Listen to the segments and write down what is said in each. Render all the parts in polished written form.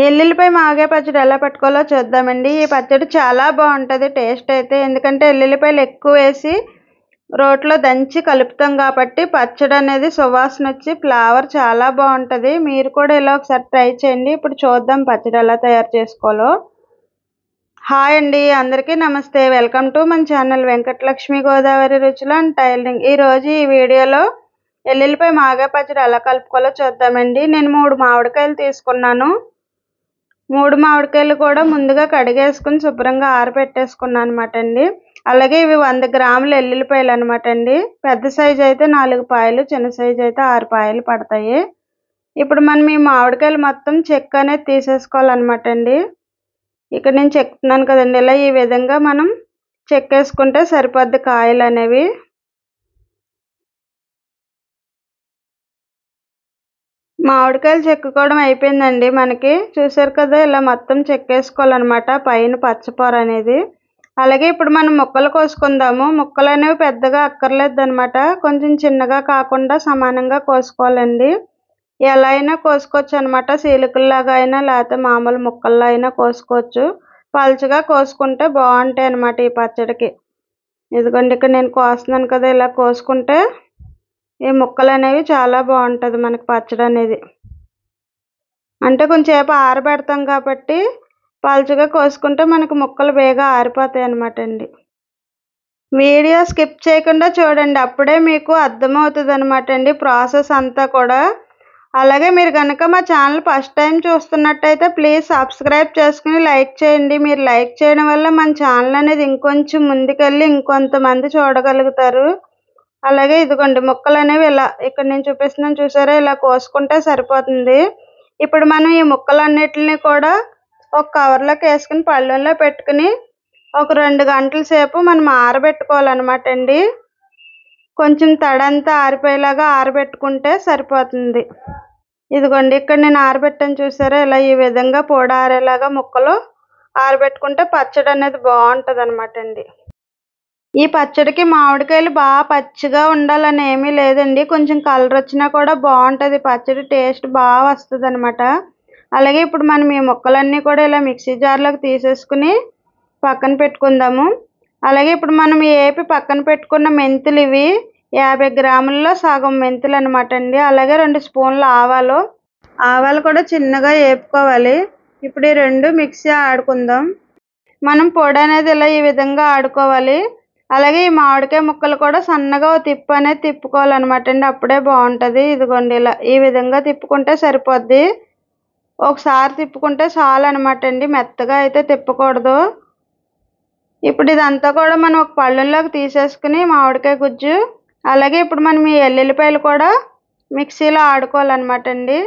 ఎల్లుల్లిపాయ మాగాయ పచ్చడి ఎలా పెట్టుకోవాలో చూద్దామండి. ఈ పచ్చడి చాలా బాగుంటుంది టేస్ట్ అయితే. ఎందుకంటే ఎల్లుల్లిపాయలు ఎక్కువ వేసి రోట్లో దంచి కలుపుతాం కాబట్టి పచ్చడి అనేది సువాసన వచ్చి ఫ్లేవర్ చాలా బాగుంటుంది. మీరు కూడా ఇలా ఒకసారి ట్రై చేయండి. ఇప్పుడు చూద్దాం పచ్చడి ఎలా తయారు చేసుకోవాలో. హాయ్ అండి, అందరికీ నమస్తే. వెల్కమ్ టు మన ఛానల్ వెంకటలక్ష్మి గోదావరి రుచులు అండ్ టైలరింగ్. ఈరోజు ఈ వీడియోలో ఎల్లుల్లిపాయ మాగాయ పచ్చడి ఎలా కలుపుకోవాలో చూద్దామండి. నేను 3 మామిడికాయలు తీసుకున్నాను. 3 మామిడికాయలు కూడా ముందుగా కడిగేసుకుని శుభ్రంగా ఆరబెట్టేసుకున్నాను అనమాట అండి. అలాగే ఇవి 100 గ్రాముల ఎల్లుల్లిపాయలు అనమాట అండి. పెద్ద సైజు అయితే 4 పాయలు, చిన్న సైజు అయితే 6 పాయలు పడతాయి. ఇప్పుడు మనం ఈ మామిడికాయలు మొత్తం చెక్క అనేది తీసేసుకోవాలన్నమాట అండి. ఇక్కడ నేను చెక్కుతున్నాను కదండి, ఇలా ఈ విధంగా మనం చెక్కేసుకుంటే సరిపోద్ది కాయలు అనేవి. మామిడికాయలు చెక్కుకోవడం అయిపోయిందండి మనకి. చూసారు కదా, ఇలా మొత్తం చెక్కేసుకోవాలన్నమాట పైన పచ్చపొర అనేది. అలాగే ఇప్పుడు మనం ముక్కలు కోసుకుందాము. ముక్కలు అనేవి పెద్దగా అక్కర్లేదు అనమాట, కొంచెం చిన్నగా కాకుండా సమానంగా కోసుకోవాలండి. ఎలా అయినా కోసుకోవచ్చు అనమాట, సీలికల్లాగా అయినా లేకపోతే మామూలు ముక్కల్లో అయినా కోసుకోవచ్చు. పలుచగా కోసుకుంటే బాగుంటాయి అన్నమాట ఈ పచ్చడికి. ఇదిగోండి ఇక్కడ నేను కోస్తున్నాను కదా, ఇలా కోసుకుంటే ఈ ముక్కలు అనేవి చాలా బాగుంటుంది మనకి పచ్చడి అనేది. అంటే కొంచెంసేపు ఆరబెడతాం కాబట్టి పలుచగా కోసుకుంటే మనకు ముక్కలు బేగా ఆరిపోతాయి అన్నమాట అండి. వీడియో స్కిప్ చేయకుండా చూడండి, అప్పుడే మీకు అర్థమవుతుంది అనమాట అండి ప్రాసెస్ అంతా కూడా. అలాగే మీరు కనుక మా ఛానల్ ఫస్ట్ టైం చూస్తున్నట్టయితే ప్లీజ్ సబ్స్క్రైబ్ చేసుకుని లైక్ చేయండి. మీరు లైక్ చేయడం వల్ల మన ఛానల్ అనేది ఇంకొంచెం ముందుకెళ్ళి ఇంకొంతమంది చూడగలుగుతారు. అలాగే ఇదిగోండి ముక్కలు అనేవి ఇలా ఇక్కడ నేను చూపిస్తున్నాను చూసారా, ఇలా కోసుకుంటే సరిపోతుంది. ఇప్పుడు మనం ఈ ముక్కలన్నిటిని కూడా ఒక కవర్లోకి వేసుకుని పళ్ళెంలో పెట్టుకుని ఒక 2 గంటల సేపు మనం ఆరబెట్టుకోవాలన్నమాట అండి. కొంచెం తడంతా ఆరిపోయేలాగా ఆరబెట్టుకుంటే సరిపోతుంది. ఇదిగోండి ఇక్కడ నేను ఆరబెట్టాను చూసారా, ఇలా ఈ విధంగా పొడి ఆరేలాగా ముక్కలు ఆరబెట్టుకుంటే పచ్చడి అనేది బాగుంటుంది అనమాట అండి. ఈ పచ్చడికి మామిడికాయలు బాగా పచ్చిగా ఉండాలని ఏమీ లేదండి, కొంచెం కలర్ వచ్చినా కూడా బాగుంటుంది పచ్చడి, టేస్ట్ బాగా వస్తుంది అనమాట. అలాగే ఇప్పుడు మనం ఈ ముక్కలన్నీ కూడా ఇలా మిక్సీ జార్లోకి తీసేసుకుని పక్కన పెట్టుకుందాము. అలాగే ఇప్పుడు మనం ఏపి పక్కన పెట్టుకున్న మెంతులు ఇవి 50 గ్రాముల్లో సగం మెంతులు అనమాట అండి. అలాగే 2 స్పూన్ల ఆవాలు కూడా చిన్నగా వేపుకోవాలి. ఇప్పుడు ఈ 2 మిక్సీ ఆడుకుందాం. మనం పొడి అనేది ఇలా ఈ విధంగా ఆడుకోవాలి. అలాగే ఈ మామిడికాయ ముక్కలు కూడా సన్నగా తిప్పు అనేది తిప్పుకోవాలన్నమాట అండి, అప్పుడే బాగుంటుంది. ఇదిగోండి ఇలా ఈ విధంగా తిప్పుకుంటే సరిపోద్ది. ఒకసారి తిప్పుకుంటే చాలు అనమాట అండి, మెత్తగా అయితే తిప్పకూడదు. ఇప్పుడు ఇదంతా కూడా మనం ఒక పళ్ళెంలోకి తీసేసుకుని మామిడికాయ గుజ్జు, అలాగే ఇప్పుడు మనం ఈ ఎల్లుల్లిపాయలు కూడా మిక్సీలో ఆడుకోవాలన్నమాట అండి.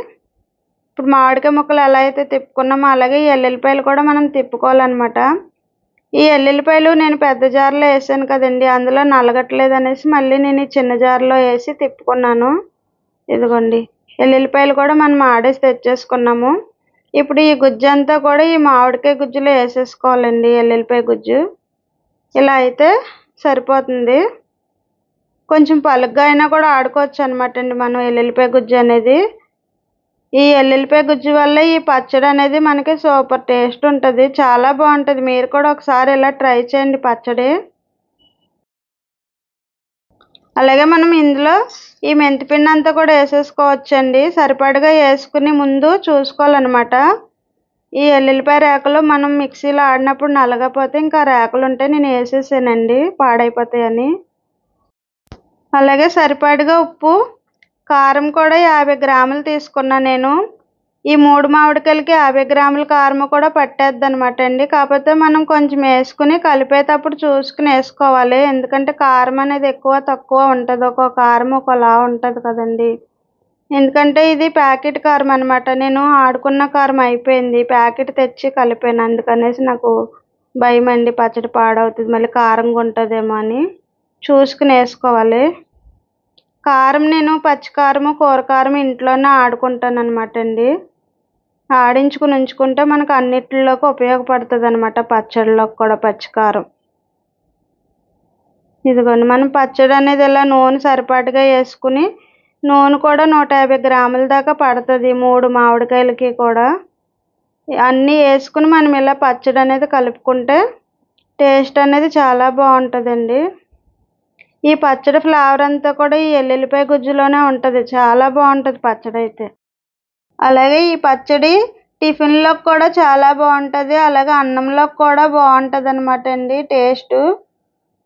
ఇప్పుడు మామిడికాయ ముక్కలు ఎలా అయితే తిప్పుకున్నామో అలాగే ఈ ఎల్లుల్లిపాయలు కూడా మనం తిప్పుకోవాలన్నమాట. ఈ ఎల్లుల్లిపాయలు నేను పెద్ద జార్లో వేసాను కదండి, అందులో నలగట్లేదు అనేసి మళ్ళీ నేను ఈ చిన్న జార్లో వేసి తిప్పుకున్నాను. ఇదిగోండి ఎల్లుల్లిపాయలు కూడా మనం ఆడేసి తెచ్చేసుకున్నాము. ఇప్పుడు ఈ గుజ్జు అంతా కూడా ఈ మామిడికాయ గుజ్జులో వేసేసుకోవాలండి. ఎల్లుల్లిపాయ గుజ్జు ఇలా అయితే సరిపోతుంది. కొంచెం పలుగ్గా అయినా కూడా ఆడుకోవచ్చు అనమాట అండి మనం ఎల్లుల్లిపాయ గుజ్జు అనేది. ఈ ఎల్లుల్లిపాయ గుజ్జు వల్ల ఈ పచ్చడి అనేది మనకి సూపర్ టేస్ట్ ఉంటుంది, చాలా బాగుంటుంది. మీరు కూడా ఒకసారి ఇలా ట్రై చేయండి పచ్చడి. అలాగే మనం ఇందులో ఈ మెంతిపిండి అంతా కూడా వేసేసుకోవచ్చండి, సరిపడగా వేసుకుని ముందు చూసుకోవాలన్నమాట. ఈ ఎల్లుల్లిపాయ రేకలు మనం మిక్సీలో ఆడినప్పుడు నలగపోతే ఇంకా రేకలు ఉంటే నేను వేసేసానండి, పాడైపోతాయని. అలాగే సరిపడగా ఉప్పు, కారం కూడా 50 గ్రాములు తీసుకున్నా నేను. ఈ 3 మామిడికాయలకి 50 గ్రాముల కారం కూడా పట్టేద్ది అనమాట అండి. కాకపోతే మనం కొంచెం వేసుకుని కలిపేటప్పుడు చూసుకుని వేసుకోవాలి, ఎందుకంటే కారం అనేది ఎక్కువ తక్కువ ఉంటుంది, ఒక్కో కారం ఒకలా ఉంటుంది కదండి. ఎందుకంటే ఇది ప్యాకెట్ కారం అనమాట, నేను ఆడుకున్న కారం అయిపోయింది, ప్యాకెట్ తెచ్చి కలిపాను. అందుకనేసి నాకు భయం అండి పచ్చడి పాడవుతుంది మళ్ళీ కారంగా ఉంటుందేమో అని చూసుకుని వేసుకోవాలి. కారం నేను పచ్చికారము కూరకారం ఇంట్లోనే ఆడుకుంటాను అనమాట అండి. ఆడించుకుని ఉంచుకుంటే మనకు అన్నిటిలోకి ఉపయోగపడుతుంది అనమాట, పచ్చడిలోకి కూడా పచ్చికారం. ఇదిగోండి మనం పచ్చడి అనేది ఇలా నూనె సరిపాటుగా వేసుకుని, నూనె కూడా 150 గ్రాముల దాకా పడుతుంది 3 మామిడికాయలకి కూడా. అన్నీ వేసుకుని మనం ఇలా పచ్చడి అనేది కలుపుకుంటే టేస్ట్ అనేది చాలా బాగుంటుందండి. ఈ పచ్చడి ఫ్లేవర్ అంతా కూడా ఈ ఎల్లుల్లిపాయ గుజ్జులోనే ఉంటుంది. చాలా బాగుంటుంది పచ్చడి అయితే. అలాగే ఈ పచ్చడి టిఫిన్‌లోకి కూడా చాలా బాగుంటుంది. అలాగే అన్నంలోకి కూడా బాగుంటుంది అనమాట అండి టేస్టు.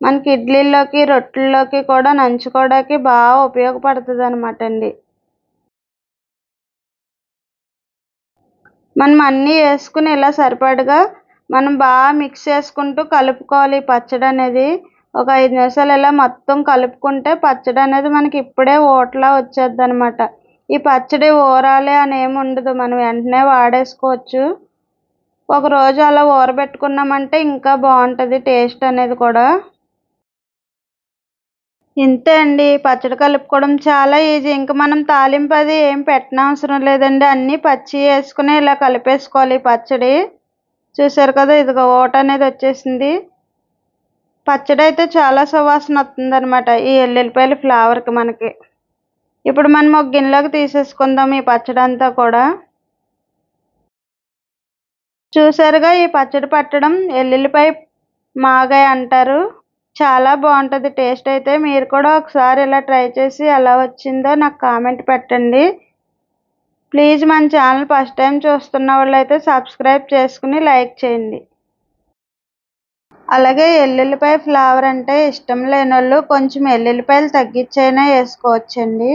మనకి ఇడ్లీల్లోకి, రొట్టెల్లోకి కూడా నంచుకోవడానికి బాగా ఉపయోగపడుతుంది అనమాట అండి. మనం అన్నీ వేసుకుని ఇలా సరిపడగా మనం బాగా మిక్స్ చేసుకుంటూ కలుపుకోవాలి ఈ పచ్చడి అనేది. ఒక 5 నిమిషాలు ఇలా మొత్తం కలుపుకుంటే పచ్చడి అనేది మనకి ఇప్పుడే ఊటలా వచ్చేద్ది అనమాట. ఈ పచ్చడి ఊరాలి అని ఏమి ఉండదు. మనం వెంటనే వాడేసుకోవచ్చు. ఒకరోజు అలా ఊరబెట్టుకున్నామంటే ఇంకా బాగుంటుంది టేస్ట్ అనేది కూడా. ఇంతే అండి. పచ్చడి కలుపుకోవడం చాలా ఈజీ. ఇంక మనం తాలింపు అది ఏం పెట్టనవసరం లేదండి. అన్నీ పచ్చియి వేసుకుని ఇలా కలిపేసుకోవాలి ఈ పచ్చడి. చూసారు కదా! ఇదిగో ఊట అనేది వచ్చేసింది. పచ్చడి అయితే చాలా సువాసన వస్తుందనమాట ఈ ఎల్లుల్లిపాయల ఫ్లేవర్‌కి మనకి. ఇప్పుడు మనం ఒక గిన్నెలోకి తీసేసుకుందాం ఈ పచ్చడంతా కూడా. చూసారుగా ఈ పచ్చడి పట్టడం ఎల్లుల్లిపాయ మాగాయ అంటారు. చాలా బాగుంటుంది టేస్ట్ అయితే. మీరు కూడా ఒకసారి ఇలా ట్రై చేసి ఎలా వచ్చిందో నాకు కామెంట్ పెట్టండి. ప్లీజ్ మన ఛానల్ ఫస్ట్ టైం చూస్తున్న వాళ్ళైతే సబ్స్క్రైబ్ చేసుకుని లైక్ చేయండి. అలాగే ఎల్లుల్లిపాయ ఫ్లేవర్ అంటే ఇష్టం లేనోళ్ళు కొంచెం ఎల్లుల్లిపాయలు తగ్గించైనా వేసుకోవచ్చండి.